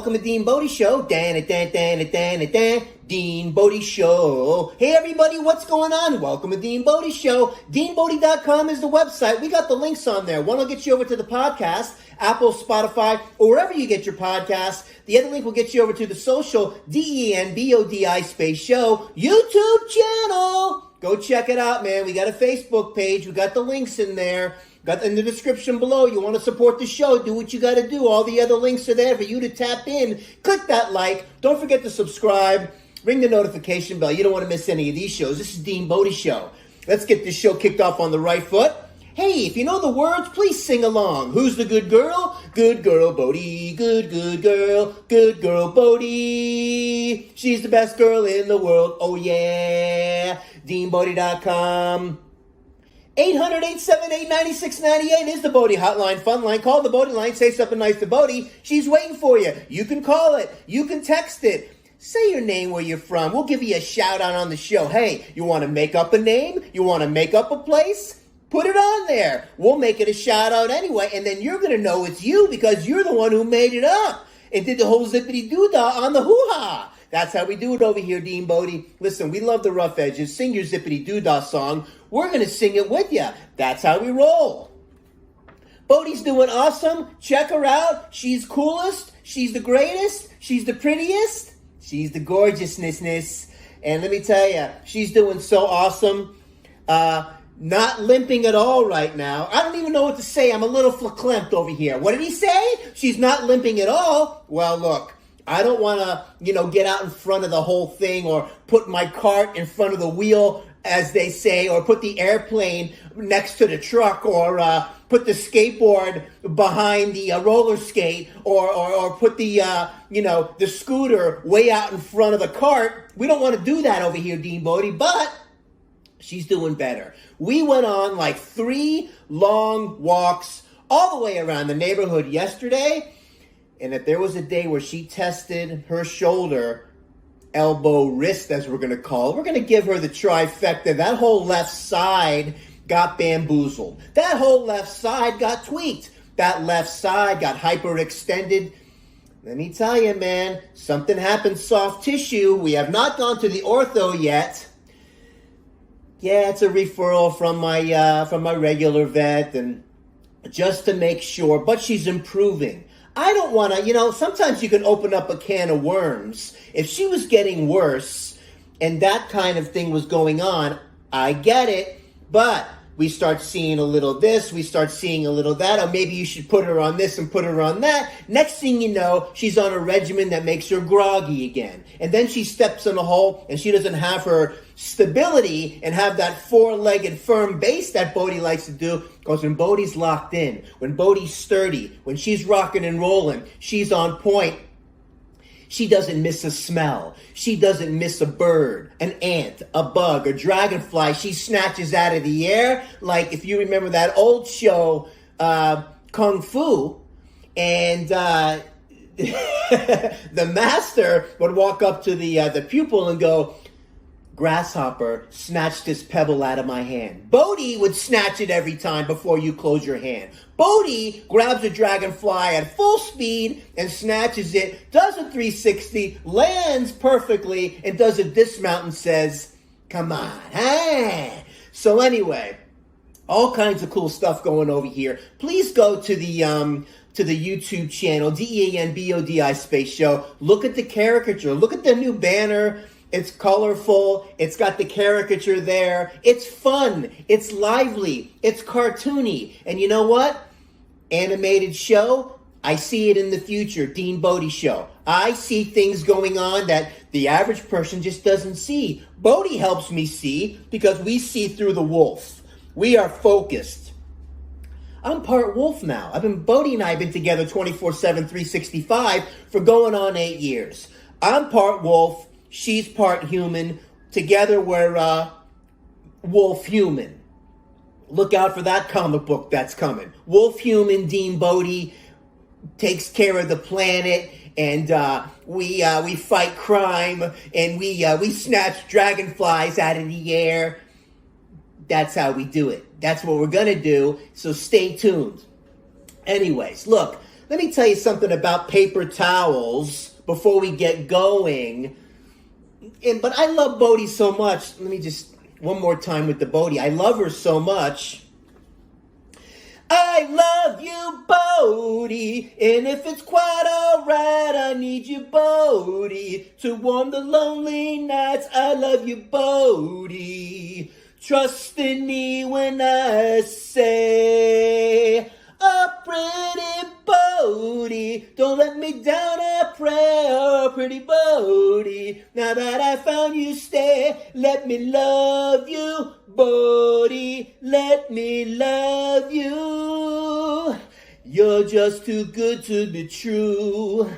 Welcome to DeanBodi Show. DeanBodi Show. Hey everybody, what's going on? Welcome to DeanBodi Show. DeanBodi.com is the website. We got the links on there. One will get you over to the podcast, Apple, Spotify, or wherever you get your podcasts. The other link will get you over to the social, DeanBodi space show, YouTube channel. Go check it out, man. We got a Facebook page. We got the links in there. Got in the description below. You want to support the show, do what you got to do. All the other links are there for you to tap in. Click that like. Don't forget to subscribe. Ring the notification bell. You don't want to miss any of these shows. This is DeanBodi Show. Let's get this show kicked off on the right foot. Hey, if you know the words, please sing along. Who's the good girl? Good girl, Bodie. Good girl. Good girl, Bodie. She's the best girl in the world. Oh, yeah. DeanBodi.com. 800-878-9698 is the Bodie hotline, fun line. Call the Bodie line. Say something nice to Bodie. She's waiting for you. You can call it. You can text it. Say your name, where you're from. We'll give you a shout out on the show. Hey, you want to make up a name? You want to make up a place? Put it on there. We'll make it a shout out anyway, and then you're going to know it's you because you're the one who made it up and did the whole Zippity Doo Dah on the hoo-ha. That's how we do it over here, DeanBodi. Listen, we love the rough edges. Sing your Zippity Doo Dah song. We're going to sing it with you. That's how we roll. Bodie's doing awesome. Check her out. She's coolest. She's the greatest. She's the prettiest. She's the gorgeousness. And let me tell you, she's doing so awesome. Not limping at all right now. I don't even know what to say. I'm a little verklempt over here. What did he say? She's not limping at all. Well, look. I don't want to, get out in front of the whole thing or put my cart in front of the wheel, as they say, or put the airplane next to the truck, or put the skateboard behind the roller skate, or put the, the scooter way out in front of the cart. We don't want to do that over here, DeanBodi, but she's doing better. We went on like 3 long walks all the way around the neighborhood yesterday. And if there was a day where she tested her shoulder, elbow, wrist, as we're going to call it, we're going to give her the trifecta. That whole left side got bamboozled. That whole left side got tweaked. That left side got hyperextended. Let me tell you, man, something happened, soft tissue. We have not gone to the ortho yet. Yeah, it's a referral from my regular vet, and just to make sure, but she's improving. I don't want to, sometimes you can open up a can of worms. If she was getting worse and that kind of thing was going on, I get it. But we start seeing a little this, we start seeing a little that, or maybe you should put her on this and put her on that. Next thing you know, she's on a regimen that makes her groggy again. And then she steps in a hole and she doesn't have her stability and have that 4-legged firm base that Bodie likes to do. Because when Bodie's locked in, when Bodie's sturdy, when she's rocking and rolling, she's on point. She doesn't miss a smell. She doesn't miss a bird, an ant, a bug, a dragonfly. She snatches out of the air. Like if you remember that old show, Kung Fu, and the master would walk up to the pupil and go, "Grasshopper, snatch this pebble out of my hand." Bodie would snatch it every time before you close your hand. Bodie grabs a dragonfly at full speed and snatches it, does a 360, lands perfectly, and does a dismount and says, "Come on, hey." So anyway, all kinds of cool stuff going over here. Please go to the YouTube channel, DeanBodi space show. Look at the caricature. Look at the new banner. It's colorful. It's got the caricature there. It's fun. It's lively. It's cartoony. And you know what? Animated show, I see it in the future. DeanBodi Show. I see things going on that the average person just doesn't see. Bodie helps me see because we see through the wolf. We are focused. I'm part wolf now. Bodie and I have been together 24/7, 365 for going on 8 years. I'm part wolf. She's part human. Together we're wolf human. Look out for that comic book that's coming. Wolf human DeanBodi takes care of the planet, and we fight crime, and we snatch dragonflies out of the air. That's how we do it. That's what we're gonna do. So stay tuned. Anyways, look. let me tell you something about paper towels before we get going. But I love Bodie so much. Let me just, one more time with the Bodie. I love her so much. I love you, Bodie, and if it's quite alright, I need you, Bodie, to warm the lonely nights. I love you, Bodie. Trust in me when I say, oh, pretty Bodie, don't let me down, I pray, oh, pretty Bodie. Now that I found you, stay, let me love you, Bodie, let me love you. You're just too good to be true.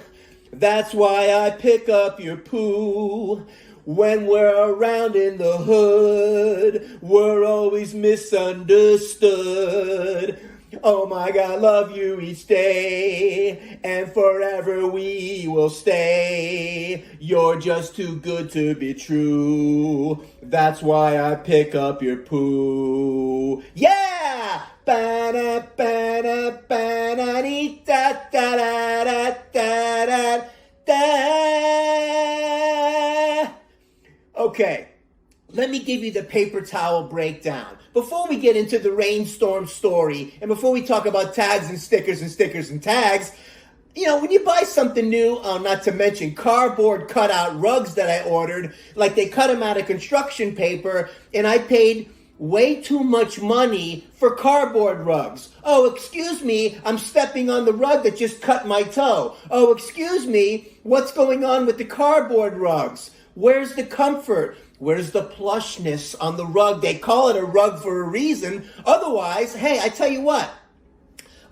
That's why I pick up your poo. When we're around in the hood, we're always misunderstood. Oh my God, love you each day, and forever we will stay. You're just too good to be true. That's why I pick up your poo. Yeah! Ba-da, ba-da, ba-da, dee, da, da, da, da, da, da. Okay, let me give you the paper towel breakdown. Before we get into the Rainstorm story, and before we talk about tags and stickers and tags, you know, when you buy something new, not to mention cardboard cutout rugs that I ordered, like they cut them out of construction paper, and I paid way too much money for cardboard rugs. Oh, excuse me, I'm stepping on the rug that just cut my toe. Oh, excuse me, what's going on with the cardboard rugs? Where's the comfort? Where's the plushness on the rug? They call it a rug for a reason. Otherwise, hey, I tell you what,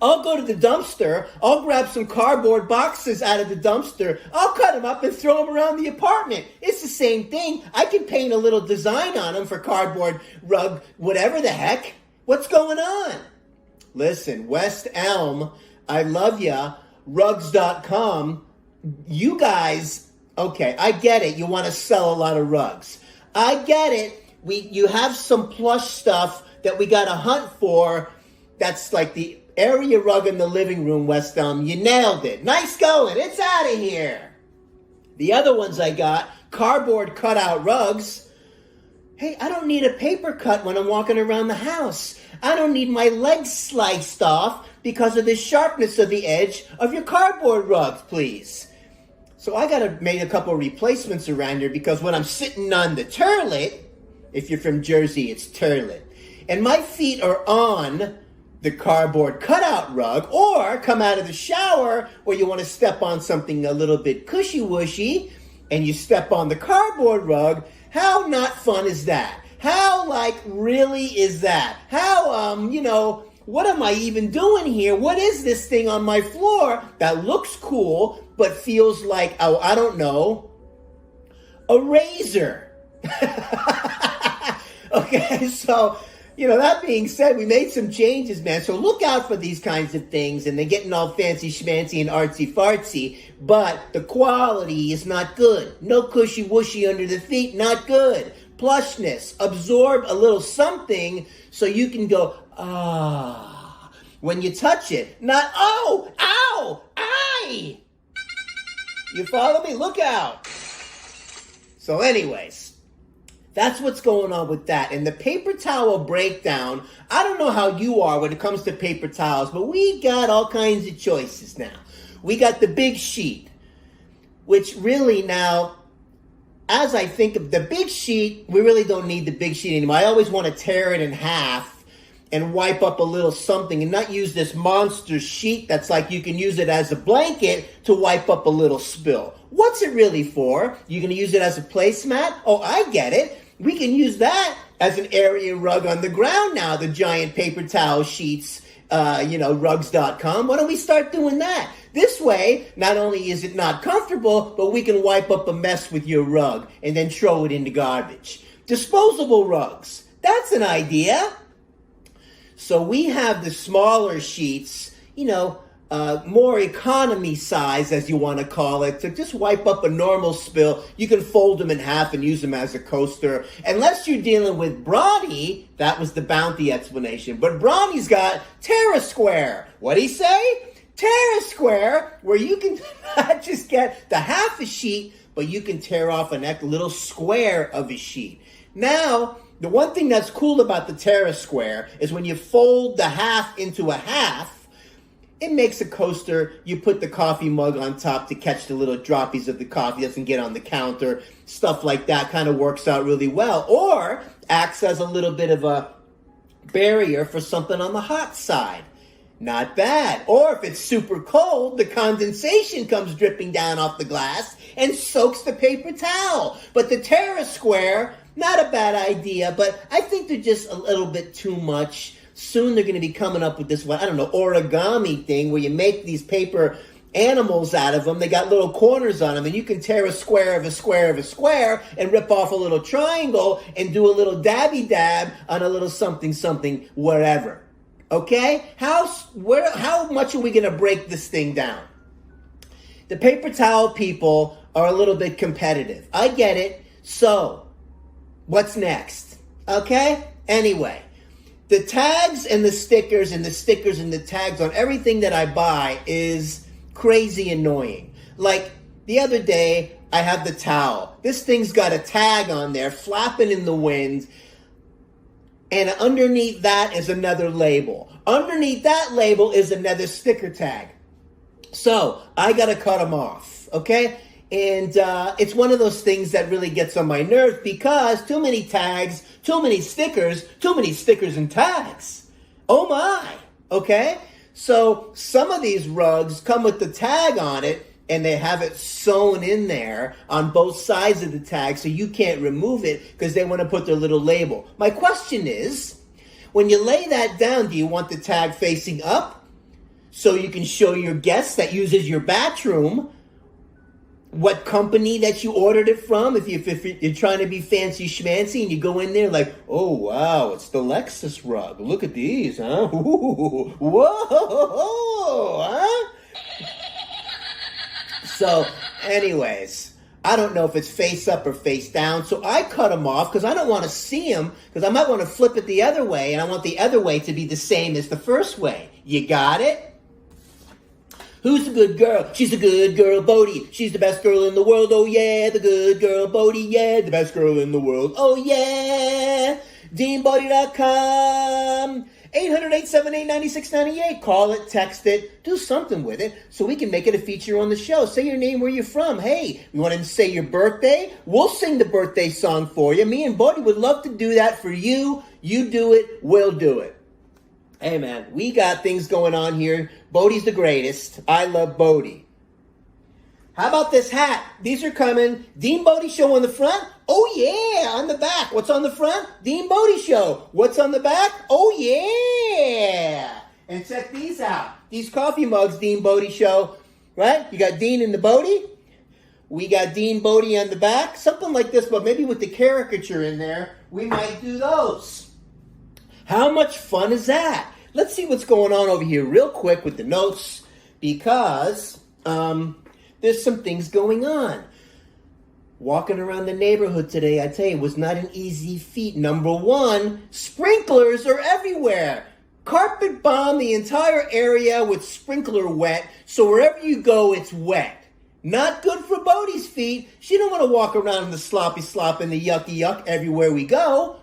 I'll go to the dumpster, I'll grab some cardboard boxes out of the dumpster, I'll cut them up and throw them around the apartment. It's the same thing. I can paint a little design on them for cardboard rug, whatever the heck. What's going on? Listen, West Elm, I love ya, rugs.com, you guys, okay, I get it. You want to sell a lot of rugs. I get it. You have some plush stuff that we got to hunt for. That's like the area rug in the living room, West Elm. You nailed it. Nice going. It's out of here. The other ones I got, cardboard cutout rugs. Hey, I don't need a paper cut when I'm walking around the house. I don't need my legs sliced off because of the sharpness of the edge of your cardboard rugs, please. So I got to make a couple replacements around here because when I'm sitting on the turlet, if you're from Jersey, it's turlet, and my feet are on the cardboard cutout rug, or come out of the shower where you want to step on something a little bit cushy-wushy, and you step on the cardboard rug, how not fun is that? How, really is that? How, what am I even doing here? What is this thing on my floor that looks cool, but feels like, I don't know, a razor? Okay, so, that being said, we made some changes, man. So look out for these kinds of things, and they're getting all fancy schmancy and artsy-fartsy, but the quality is not good. No cushy-wushy under the feet, not good. Plushness, absorb a little something so you can go, ah, when you touch it. Not, oh, ow, aye. You follow me? Look out. So anyways, that's what's going on with that. And the paper towel breakdown, I don't know how you are when it comes to paper towels, but we got all kinds of choices now. We got the big sheet, which really now, as I think of the big sheet, we really don't need the big sheet anymore. I always want to tear it in half and wipe up a little something and not use this monster sheet that's like you can use it as a blanket to wipe up a little spill. What's it really for? You going to use it as a placemat? Oh, I get it. We can use that as an area rug on the ground now, the giant paper towel sheets, rugs.com. Why don't we start doing that? This way, not only is it not comfortable, but we can wipe up a mess with your rug and then throw it in the garbage. Disposable rugs. That's an idea. So we have the smaller sheets, more economy size, as you want to call it, to just wipe up a normal spill. You can fold them in half and use them as a coaster. Unless you're dealing with Brawny, that was the Bounty explanation. But Brawny's got Terra Square. What'd he say? Tear a square where you can not just get the half a sheet, but you can tear off a little square of a sheet. Now, the one thing that's cool about the tear a square is when you fold the half into a half, it makes a coaster. You put the coffee mug on top to catch the little droppies of the coffee. Doesn't get on the counter. Stuff like that kind of works out really well. Or acts as a little bit of a barrier for something on the hot side. Not bad. Or if it's super cold, the condensation comes dripping down off the glass and soaks the paper towel. But the tear a square, not a bad idea, but I think they're just a little bit too much. Soon they're going to be coming up with this, origami thing where you make these paper animals out of them. They got little corners on them, and you can tear a square of a square of a square and rip off a little triangle and do a little dabby dab on a little something, something, whatever. Okay? How much are we going to break this thing down? The paper towel people are a little bit competitive. I get it. So, what's next? Okay? Anyway. The tags and the stickers and the tags on everything that I buy is crazy annoying. Like the other day, I have the towel. This thing's got a tag on there flapping in the wind. And underneath that is another label. Underneath that label is another sticker tag. So I got to cut them off, okay? And it's one of those things that really gets on my nerves because too many tags, too many stickers and tags. Oh my, okay? So some of these rugs come with the tag on it and they have it sewn in there on both sides of the tag so you can't remove it because they want to put their little label. My question is, when you lay that down, do you want the tag facing up so you can show your guests that uses your bathroom what company that you ordered it from? If you're trying to be fancy schmancy and you go in there like, oh, wow, it's the Lexus rug. Look at these, huh? Ooh, whoa, huh? So, anyways, I don't know if it's face up or face down. So I cut them off because I don't want to see them because I might want to flip it the other way and I want the other way to be the same as the first way. You got it? Who's a good girl? She's a good girl, Bodie. She's the best girl in the world. Oh, yeah, the good girl, Bodie. Yeah, the best girl in the world. Oh, yeah. DeanBodi.com. 800-878-9698. Call it, text it, do something with it so we can make it a feature on the show. Say your name, where you're from. Hey, you want to say your birthday? We'll sing the birthday song for you. Me and Bodie would love to do that for you. You do it, we'll do it. Hey, man, we got things going on here. Bodie's the greatest. I love Bodie. How about this hat? These are coming. DeanBodi Show on the front. Oh, yeah, on the back. What's on the front? DeanBodi Show. What's on the back? Oh, yeah. And check these out. These coffee mugs, DeanBodi Show. Right? You got Dean and the Bodie. We got DeanBodi on the back. Something like this, but maybe with the caricature in there. We might do those. How much fun is that? Let's see what's going on over here real quick with the notes because there's some things going on. Walking around the neighborhood today, I tell you, was not an easy feat. Number one, sprinklers are everywhere. Carpet bomb the entire area with sprinkler wet, so wherever you go, it's wet. Not good for Bodie's feet. She don't want to walk around in the sloppy slop and the yucky yuck everywhere we go.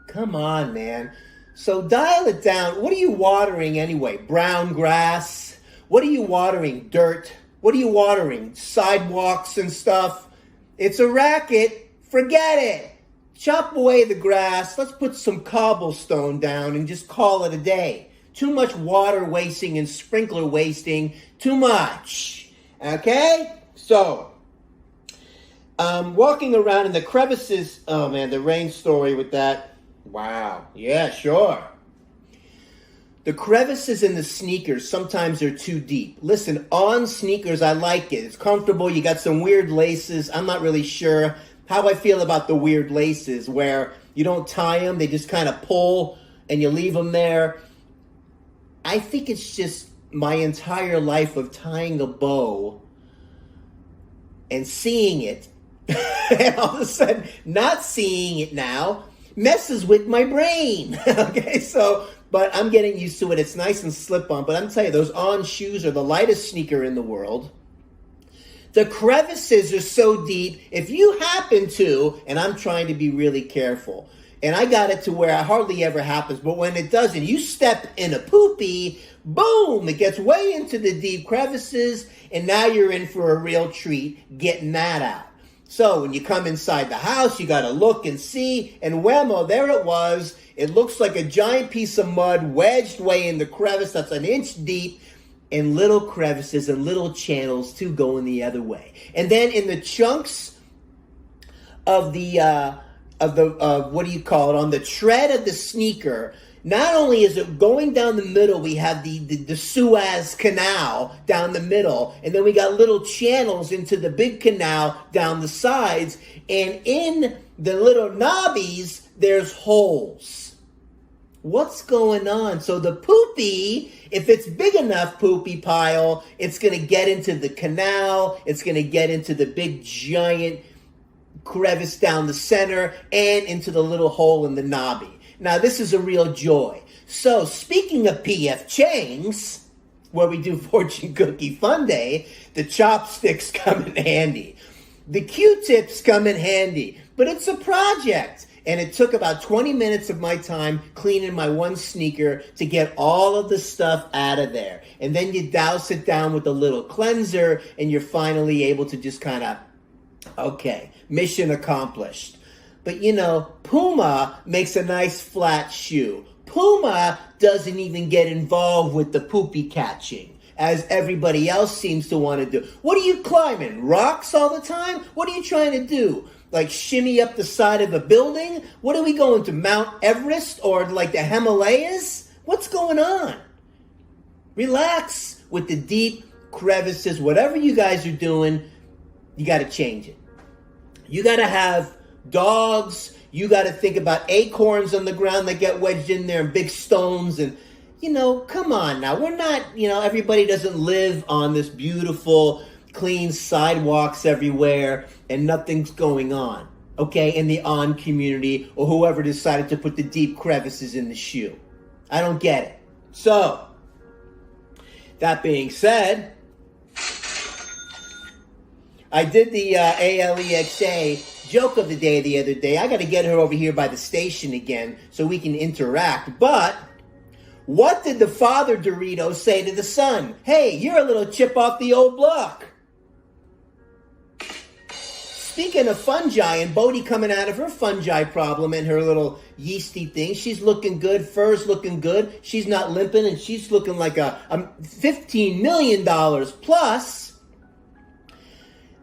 Come on, man. So dial it down. What are you watering anyway? Brown grass? What are you watering? Dirt? What are you watering? Sidewalks and stuff? It's a racket. Forget it. Chop away the grass. Let's put some cobblestone down and just call it a day. Too much water wasting and sprinkler wasting. Too much. Okay? So, walking around in the crevices. Oh, man, the rain story with that. Wow. Yeah, sure. The crevices in the sneakers sometimes are too deep. Listen, on sneakers, I like it. It's comfortable. You got some weird laces. I'm not really sure how I feel about the weird laces where you don't tie them. They just kind of pull and you leave them there. I think it's just my entire life of tying a bow and seeing it and all of a sudden not seeing it now messes with my brain. Okay, so but I'm getting used to it. It's nice and slip-on. But I'm telling you, those On shoes are the lightest sneaker in the world. The crevices are so deep, if you happen to, and I'm trying to be really careful, and I got it to where it hardly ever happens, but when it doesn't, you step in a poopy, boom, it gets way into the deep crevices, and now you're in for a real treat getting that out. So when you come inside the house, you got to look and see, and whammo, there it was. It looks like a giant piece of mud wedged way in the crevice that's an inch deep, and little crevices and little channels too going the other way. And then in the chunks of the what do you call it, on the tread of the sneaker, not only is it going down the middle, we have the Suez Canal down the middle, and then we got little channels into the big canal down the sides, and in the little knobbies, there's holes. What's going on? So the poopy, if it's big enough poopy pile, it's going to get into the canal, it's going to get into the big giant crevice down the center, and into the little hole in the knobby. Now, this is a real joy. So, speaking of P.F. Chang's, where we do Fortune Cookie Fun Day, the chopsticks come in handy. The Q-tips come in handy. But it's a project. And it took about 20 minutes of my time cleaning my one sneaker to get all of the stuff out of there. And then you douse it down with a little cleanser, and you're finally able to just kind of, okay, mission accomplished. But you know, Puma makes a nice flat shoe. Puma doesn't even get involved with the poopy catching, as everybody else seems to want to do. What are you climbing? Rocks all the time? What are you trying to do? Like shimmy up the side of a building? What are we going to, Mount Everest or like the Himalayas? What's going on? Relax with the deep crevices. Whatever you guys are doing, you got to change it. You got to have dogs. You got to think about acorns on the ground that get wedged in there and big stones. And, you know, come on now. We're not, you know, everybody doesn't live on this beautiful, clean sidewalks everywhere and nothing's going on, okay, in the On community or whoever decided to put the deep crevices in the shoe. I don't get it. So, that being said, I did the ALEXA joke of the day the other day. I got to get her over here by the station again so we can interact. But what did the father Dorito say to the son? Hey, you're a little chip off the old block. Speaking of fungi and Bodie coming out of her fungi problem and her little yeasty thing, she's looking good. Fur's looking good. She's not limping and she's looking like a $15 million plus.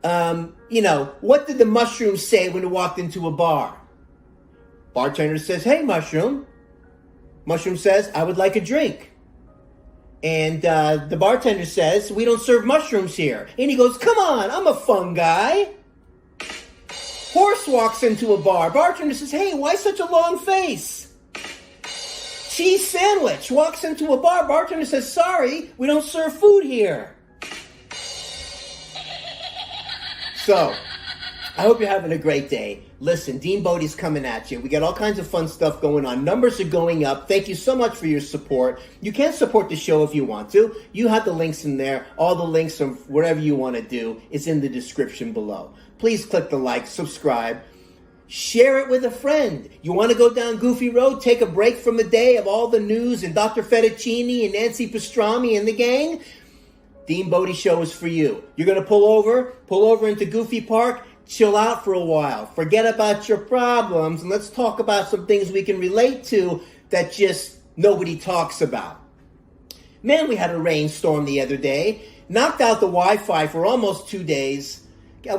You know, what did the mushroom say when it walked into a bar? Bartender says, hey, mushroom. Mushroom says, I would like a drink. And the bartender says, we don't serve mushrooms here. And he goes, come on, I'm a fun guy. Horse walks into a bar. Bartender says, hey, why such a long face? Cheese sandwich walks into a bar. Bartender says, sorry, we don't serve food here. So, I hope you're having a great day. Listen, DeanBodi's coming at you. We got all kinds of fun stuff going on. Numbers are going up. Thank you so much for your support. You can support the show if you want to. You have the links in there. All the links from wherever you want to do is in the description below. Please click the like, subscribe, share it with a friend. You want to go down Goofy Road, take a break from the day of all the news and Dr. Fettuccine and Nancy Pastrami and the gang? DeanBodi Show is for you. You're going to pull over into Goofy Park, chill out for a while, forget about your problems, and let's talk about some things we can relate to that just nobody talks about. Man, we had a rainstorm the other day, knocked out the Wi-Fi for almost 2 days. Can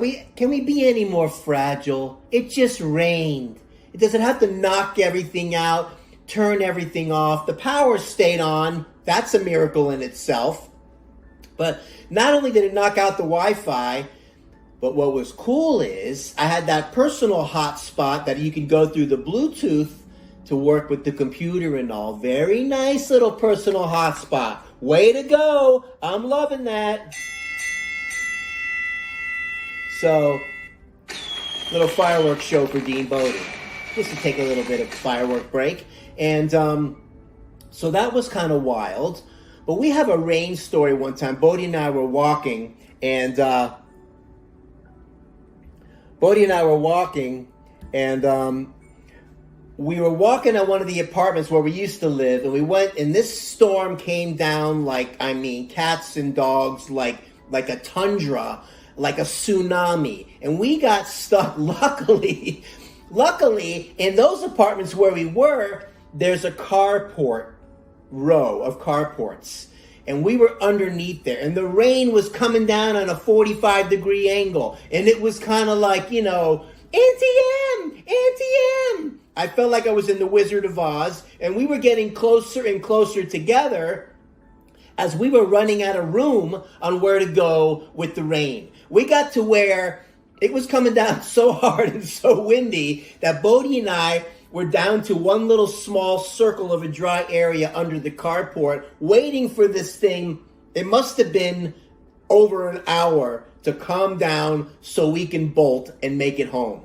we be any more fragile? It just rained. It doesn't have to knock everything out, turn everything off. The power stayed on. That's a miracle in itself. But not only did it knock out the Wi-Fi, but what was cool is I had that personal hotspot that you can go through the Bluetooth to work with the computer and all. Very nice little personal hotspot. Way to go. I'm loving that. So, little fireworks show for DeanBodi. Just to take a little bit of firework break. And So that was kind of wild. But we have a rain story one time. Bodie and I were walking, and we were walking at one of the apartments where we used to live, and we went, and this storm came down cats and dogs, like a tundra, like a tsunami. And we got stuck, luckily, in those apartments where we were, there's a carport row of carports. And we were underneath there, and the rain was coming down on a 45-degree angle. And it was kind of like, Auntie M! I felt like I was in The Wizard of Oz, and we were getting closer and closer together as we were running out of room on where to go with the rain. We got to where it was coming down so hard and so windy that Bodie and I were down to one little small circle of a dry area under the carport, waiting for this thing. It must have been over an hour to calm down so we can bolt and make it home.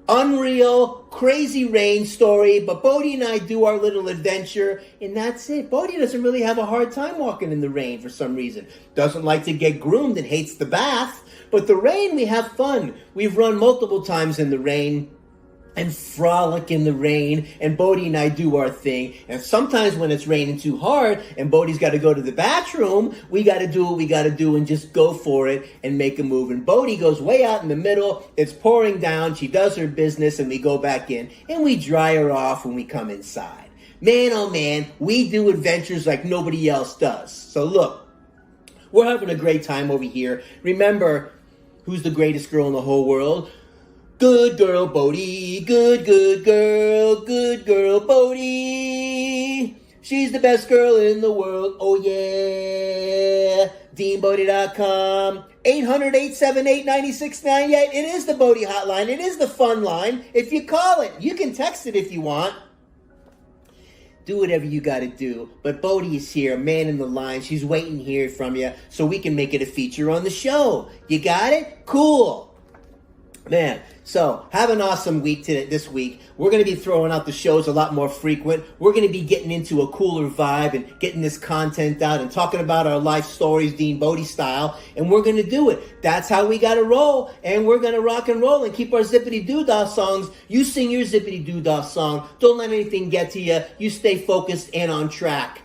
Unreal, crazy rain story, but Bodie and I do our little adventure, and that's it. Bodie doesn't really have a hard time walking in the rain for some reason. Doesn't like to get groomed and hates the bath, but the rain, we have fun. We've run multiple times in the rain and frolic in the rain, and Bodie and I do our thing. And sometimes when it's raining too hard and Bodie's got to go to the bathroom, we got to do what we got to do and just go for it and make a move. And Bodie goes way out in the middle. It's pouring down. She does her business, and we go back in, and we dry her off when we come inside. Man, oh man, we do adventures like nobody else does. So look, we're having a great time over here. Remember, who's the greatest girl in the whole world? Good girl, Bodie. Good girl, Bodie. She's the best girl in the world. Oh, yeah. DeanBodi.com. 800-878-9698. It is the Bodie hotline. It is the fun line. If you call it, you can text it if you want. Do whatever you got to do. But Bodie is here, man in the line. She's waiting here from you so we can make it a feature on the show. You got it? Cool. Man, so have an awesome week this week. We're going to be throwing out the shows a lot more frequent. We're going to be getting into a cooler vibe and getting this content out and talking about our life stories, DeanBodi style, and we're going to do it. That's how we got to roll, and we're going to rock and roll and keep our Zippity Doo Dah songs. You sing your Zippity Doo Dah song. Don't let anything get to you. You stay focused and on track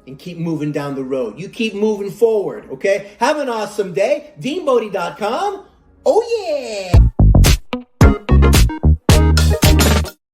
and keep moving down the road. You keep moving forward, okay? Have an awesome day. DeanBodi.com. Oh, yeah!